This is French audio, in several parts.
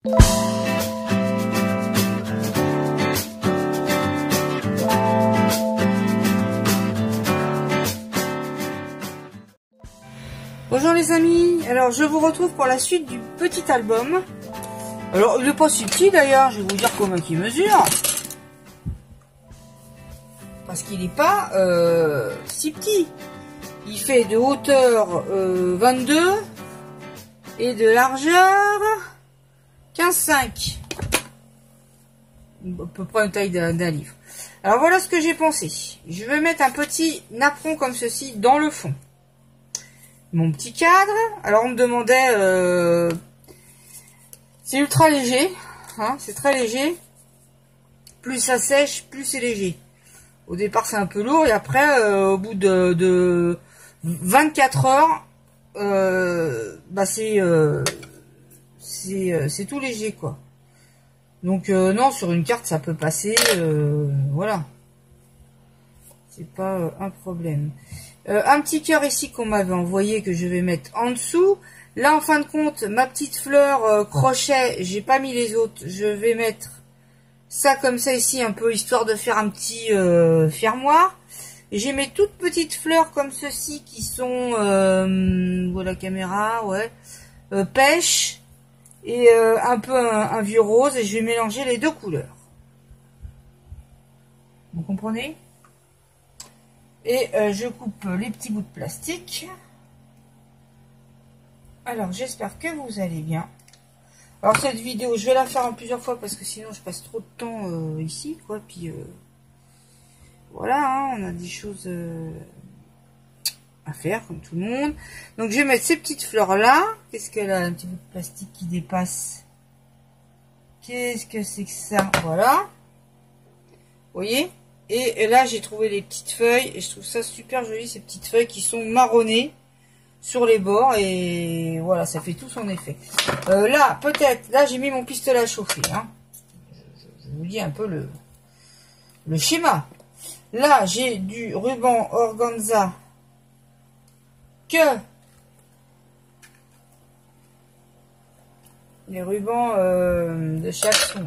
Bonjour les amis, alors je vous retrouve pour la suite du petit album. Alors il n'est pas si petit d'ailleurs, je vais vous dire comment il mesure. Parce qu'il n'est pas si petit. Il fait de hauteur 22 et de largeur 15,5. À peu près une taille d'un livre. Alors voilà ce que j'ai pensé. Je vais mettre un petit napperon comme ceci dans le fond. Mon petit cadre. Alors on me demandait... c'est ultra léger. Hein, c'est très léger. Plus ça sèche, plus c'est léger. Au départ c'est un peu lourd et après au bout de 24 heures bah c'est tout léger quoi. Donc non, sur une carte ça peut passer, voilà, c'est pas un problème. Un petit cœur ici qu'on m'avait envoyé que je vais mettre en dessous. Là en fin de compte ma petite fleur crochet, j'ai pas mis les autres, je vais mettre ça comme ça ici un peu histoire de faire un petit fermoir. Et j'ai mes toutes petites fleurs comme ceci qui sont voilà la caméra, ouais, pêche et un peu un vieux rose, et je vais mélanger les deux couleurs. Vous comprenez? Et je coupe les petits bouts de plastique. Alors j'espère que vous allez bien. Alors cette vidéo, je vais la faire en plusieurs fois parce que sinon je passe trop de temps ici, quoi. Puis voilà, hein, on a des choses à faire comme tout le monde. Donc je vais mettre ces petites fleurs là. Qu'est-ce qu'elle a, un petit bout de plastique qui dépasse? Qu'est-ce que c'est que ça? Voilà. Vous voyez? Et là j'ai trouvé les petites feuilles et je trouve ça super joli, ces petites feuilles qui sont marronnées sur les bords, et voilà, ça fait tout son effet. Là, peut-être, là j'ai mis mon pistolet à chauffer, hein. Je vous dis un peu le schéma. Là, j'ai du ruban organza que les rubans de chaque son.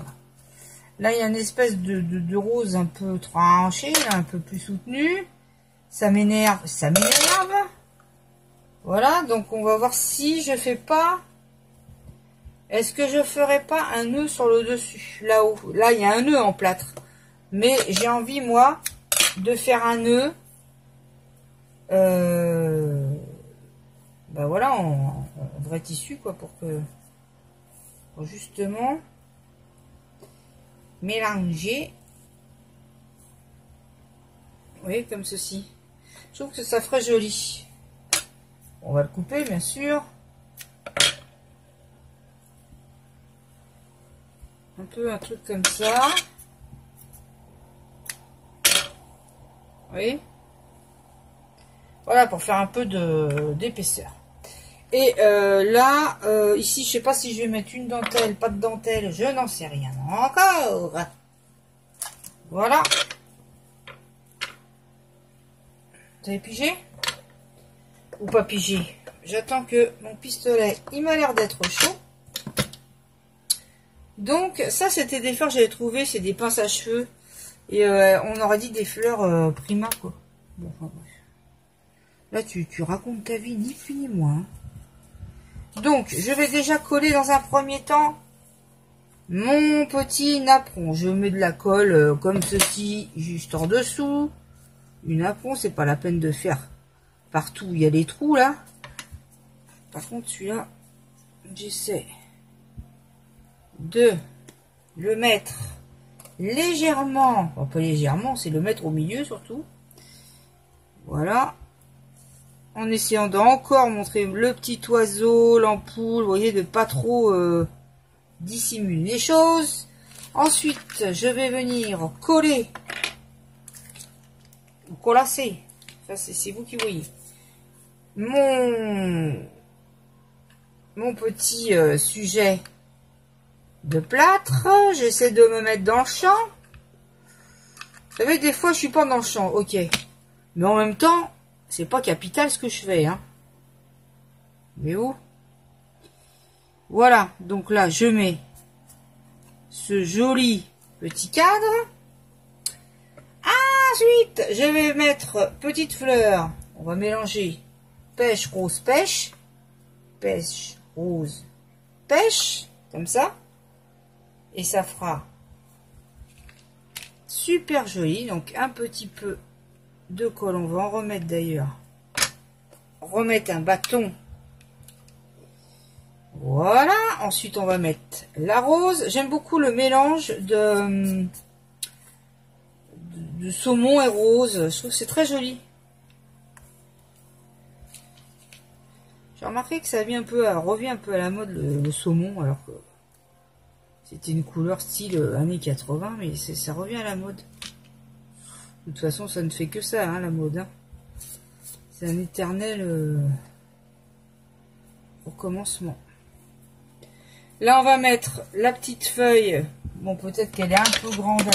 Là, il y a une espèce de rose un peu tranché, là, un peu plus soutenu. Ça m'énerve, ça m'énerve. Voilà, donc on va voir si je fais pas... Est-ce que je ferai pas un nœud sur le dessus, là-haut? Là, il y a un nœud en plâtre. Mais j'ai envie, moi, de faire un nœud... ben voilà, en vrai tissu, quoi, pour justement mélanger. Vous voyez, comme ceci. Je trouve que ça ferait joli. On va le couper, bien sûr. Un peu un truc comme ça. Vous voyez? Voilà, pour faire un peu d'épaisseur. Et là, ici, je sais pas si je vais mettre une dentelle, pas de dentelle, je n'en sais rien encore. Voilà. Vous avez pigé? Ou pas pigé? J'attends que mon pistolet, il m'a l'air d'être chaud. Donc, ça, c'était des fleurs que j'avais trouvé, c'est des pinces à cheveux. Et on aurait dit des fleurs Prima, quoi. Bon, enfin, bref. Là, tu racontes ta vie, ni plus ni moins. Donc, je vais déjà coller dans un premier temps mon petit napperon. Je mets de la colle comme ceci, juste en dessous. Une napperon, c'est pas la peine de faire partout où il y a des trous, là. Par contre, celui-là, j'essaie de le mettre légèrement, enfin, pas légèrement, c'est le mettre au milieu surtout. Voilà. En essayant d'encore montrer le petit oiseau, l'ampoule, vous voyez, de pas trop dissimuler les choses. Ensuite, je vais venir coller, ou colasser, ça c'est vous qui voyez, mon petit sujet de plâtre. J'essaie de me mettre dans le champ. Vous savez, des fois je suis pas dans le champ, ok, mais en même temps c'est pas capital ce que je fais, hein. Mais où? Voilà, donc là je mets ce joli petit cadre. Ensuite, je vais mettre petite fleur. On va mélanger pêche, rose, pêche. Pêche, rose, pêche. Comme ça. Et ça fera super joli. Donc un petit peu de colle. On va en remettre d'ailleurs. Remettre un bâton. Voilà. Ensuite, on va mettre la rose. J'aime beaucoup le mélange de saumon et rose. Je trouve que c'est très joli. J'ai remarqué que ça revient un peu à la mode le saumon, alors que c'était une couleur style années 80, mais ça revient à la mode. De toute façon, ça ne fait que ça, hein, la mode. Hein. C'est un éternel recommencement. Là, on va mettre la petite feuille. Bon, peut-être qu'elle est un peu grande.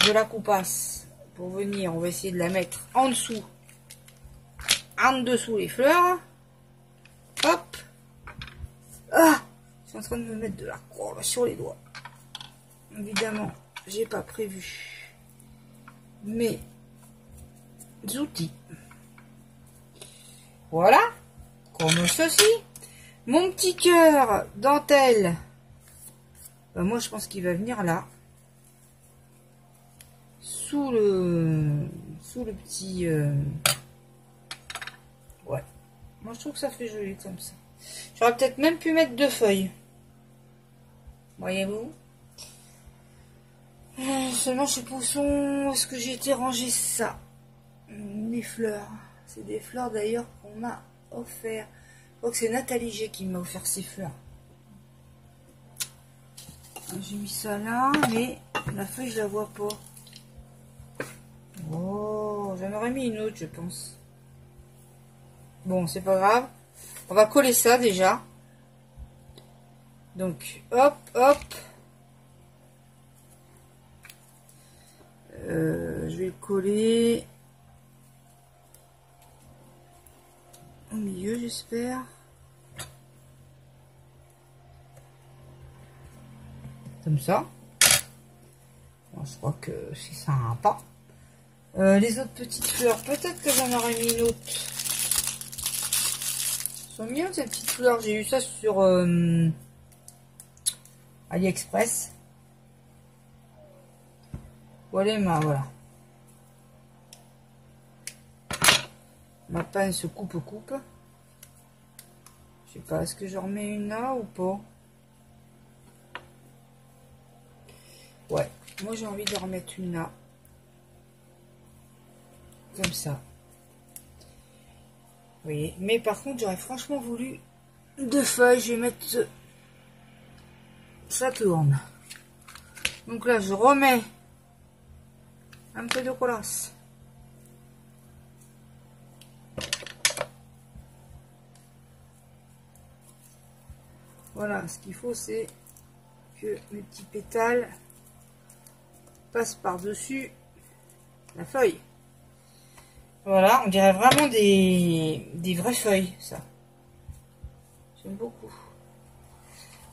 De la coupasse. Pour venir, on va essayer de la mettre en dessous. En dessous les fleurs. Hop. Ah, je suis en train de me mettre de la colle sur les doigts. Évidemment, j'ai pas prévu mes outils. Voilà, comme ceci. Mon petit cœur dentelle. Ben moi, je pense qu'il va venir là, sous le petit. Ouais. Moi, je trouve que ça fait joli comme ça. J'aurais peut-être même pu mettre 2 feuilles. Voyez-vous. Seulement, je sais pas où est-ce que j'ai été ranger ça. Les fleurs. C'est des fleurs d'ailleurs qu'on m'a offert. Je crois que c'est Nathalie G qui m'a offert ces fleurs. J'ai mis ça là, mais la feuille, je la vois pas. Oh, j'en aurais mis une autre, je pense. Bon, c'est pas grave. On va coller ça déjà. Donc, hop, hop. Je vais le coller au milieu, j'espère. Comme ça. Bon, je crois que c'est sympa. Les autres petites fleurs, peut-être que j'en aurais mis une autre. Elles sont mignonnes ces petites fleurs. J'ai eu ça sur AliExpress. Voilà voilà. Ma pince coupe. Je sais pas, est-ce que j'en remets une là ou pas? Ouais, moi j'ai envie de remettre une là. Comme ça. Vous voyez, mais par contre j'aurais franchement voulu 2 feuilles. Je vais mettre ça tourne. Donc là je remets un peu de collasse. Voilà, ce qu'il faut c'est que mes petits pétales passent par-dessus la feuille. Voilà, on dirait vraiment des vraies feuilles, ça. J'aime beaucoup.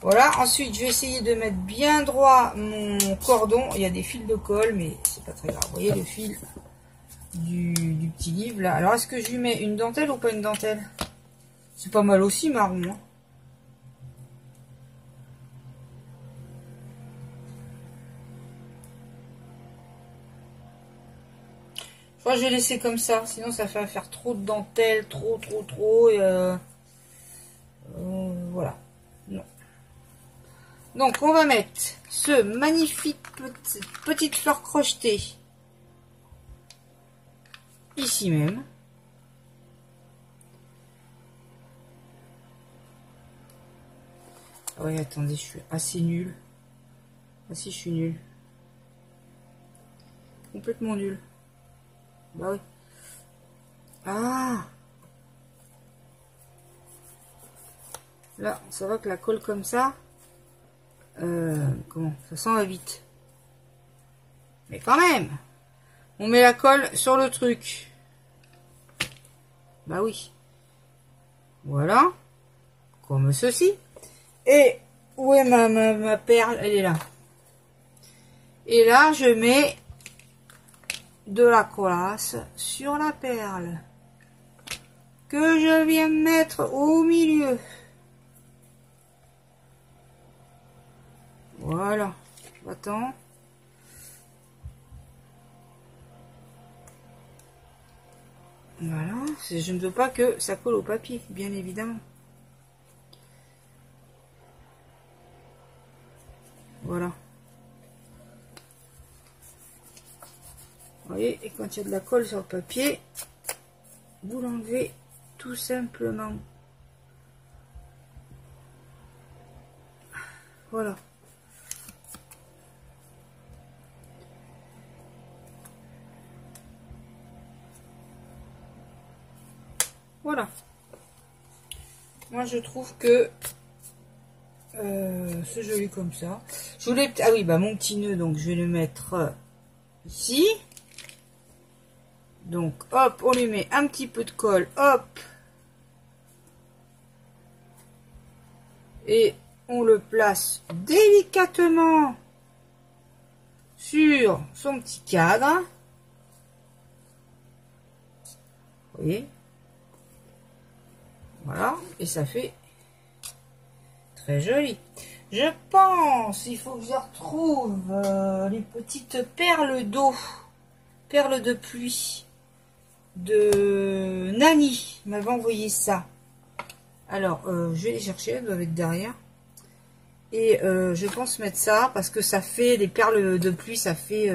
Voilà, ensuite je vais essayer de mettre bien droit mon cordon. Il y a des fils de colle, mais c'est pas très grave. Vous voyez le fil du petit livre là. Alors est-ce que je lui mets une dentelle ou pas une dentelle? C'est pas mal aussi marron. Hein. Je crois que je vais laisser comme ça, sinon ça fait faire trop de dentelle, trop. Et voilà. Non. Donc on va mettre ce magnifique petite fleur crochetée ici même. Ah ouais, attendez, je suis assez nulle. Ah si, je suis nulle. Complètement nulle. Bah oui. Ah! Là, ça va que la colle comme ça. Comment? Ça s'en va vite. Mais quand même! On met la colle sur le truc. Bah oui. Voilà. Comme ceci. Et Où est ma perle? Elle est là. Et là, je mets de la collasse sur la perle que je viens de mettre au milieu. Voilà. Attends. Voilà. Je ne veux pas que ça colle au papier, bien évidemment. Voilà. Vous voyez, et quand il y a de la colle sur le papier, vous l'enlevez tout simplement. Voilà. Voilà. Moi, je trouve que c'est joli comme ça. Je voulais... Ah oui, bah mon petit nœud, donc je vais le mettre ici. Donc, hop, on lui met un petit peu de colle, hop. Et on le place délicatement sur son petit cadre. Vous voyez? Voilà, et ça fait très joli. Je pense, il faut que je retrouve les petites perles d'eau, perles de pluie de Nani. Il m'avait envoyé ça. Alors, je vais les chercher, elles doivent être derrière. Et je pense mettre ça parce que ça fait les perles de pluie, ça fait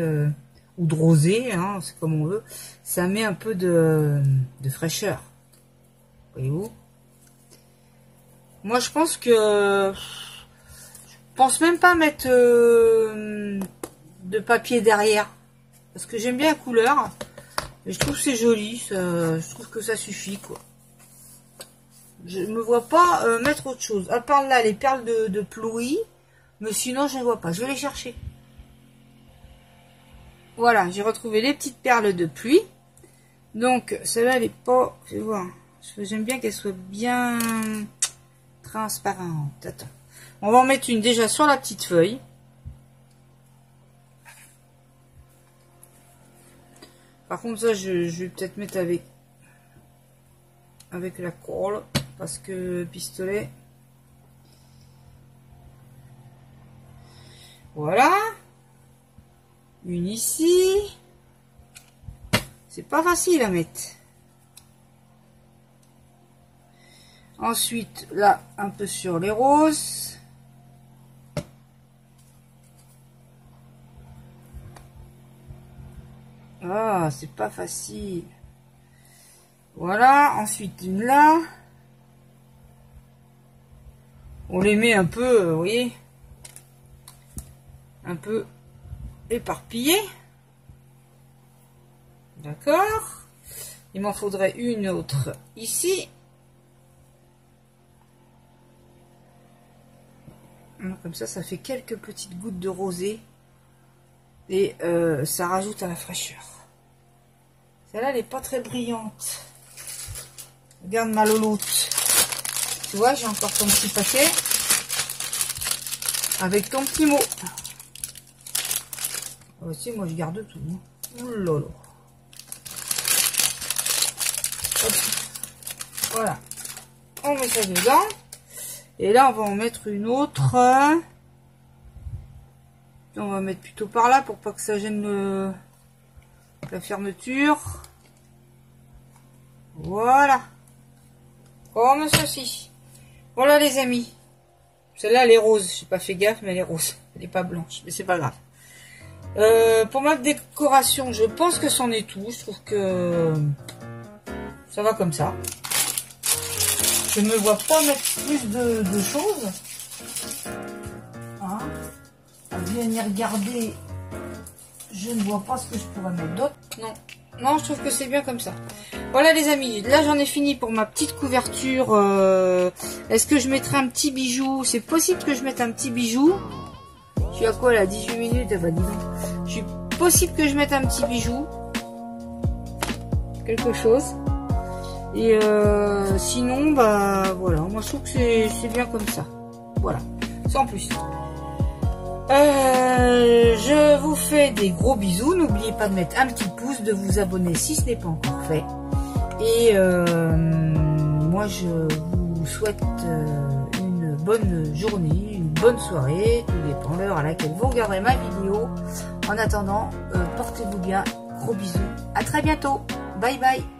ou de rosée, hein, c'est comme on veut. Ça met un peu de fraîcheur. Voyez-vous? Moi, je pense que je pense même pas mettre de papier derrière parce que j'aime bien la couleur. Et je trouve que c'est joli. Je trouve que ça suffit, quoi. Je me vois pas mettre autre chose. À part là, les perles de pluie. Mais sinon, je ne vois pas. Je vais les chercher. Voilà, j'ai retrouvé les petites perles de pluie. Donc, celle-là, elle est pas... Je vais voir. J'aime bien qu'elle soit bien transparente. Attends. On va en mettre une déjà sur la petite feuille. Par contre, ça, je vais peut-être mettre avec la colle. Parce que pistolet... Voilà. Une ici. C'est pas facile à mettre. Ensuite, là, un peu sur les roses. Ah, c'est pas facile. Voilà. Ensuite, une là. On les met un peu, vous voyez, un peu éparpillé. D'accord. Il m'en faudrait une autre ici. Comme ça fait quelques petites gouttes de rosée. Et ça rajoute à la fraîcheur. Celle-là, elle n'est pas très brillante. Regarde ma loloute. Tu vois, j'ai encore ton petit paquet. Avec ton petit mot. Ah, si, moi je garde tout. Hein. Ouh là là. Voilà. On met ça dedans. Et là, on va en mettre une autre. On va mettre plutôt par là pour pas que ça gêne la fermeture. Voilà. Comme ceci. Voilà les amis. Celle-là, elle est rose. J'ai pas fait gaffe, mais elle est rose. Elle n'est pas blanche, mais c'est pas grave. Pour ma décoration, je pense que c'en est tout. Je trouve que ça va comme ça. Je ne me vois pas mettre plus de choses. Hein, à bien y regarder, je ne vois pas ce que je pourrais mettre d'autre. Non, non, je trouve que c'est bien comme ça. Voilà les amis, là j'en ai fini pour ma petite couverture. Est-ce que je mettrai un petit bijou? C'est possible que je mette un petit bijou. Je suis à quoi là? 18 minutes? Enfin, dis donc. Je suis possible que je mette un petit bijou. Quelque chose. Et sinon, bah voilà, moi je trouve que c'est bien comme ça. Voilà. sans plus. Je vous fais des gros bisous. N'oubliez pas de mettre un petit pouce, de vous abonner si ce n'est pas encore fait. Et moi, je vous souhaite une bonne journée, une bonne soirée, tout dépend de l'heure à laquelle vous regarderez ma vidéo. En attendant, portez-vous bien. Gros bisous. À très bientôt. Bye bye.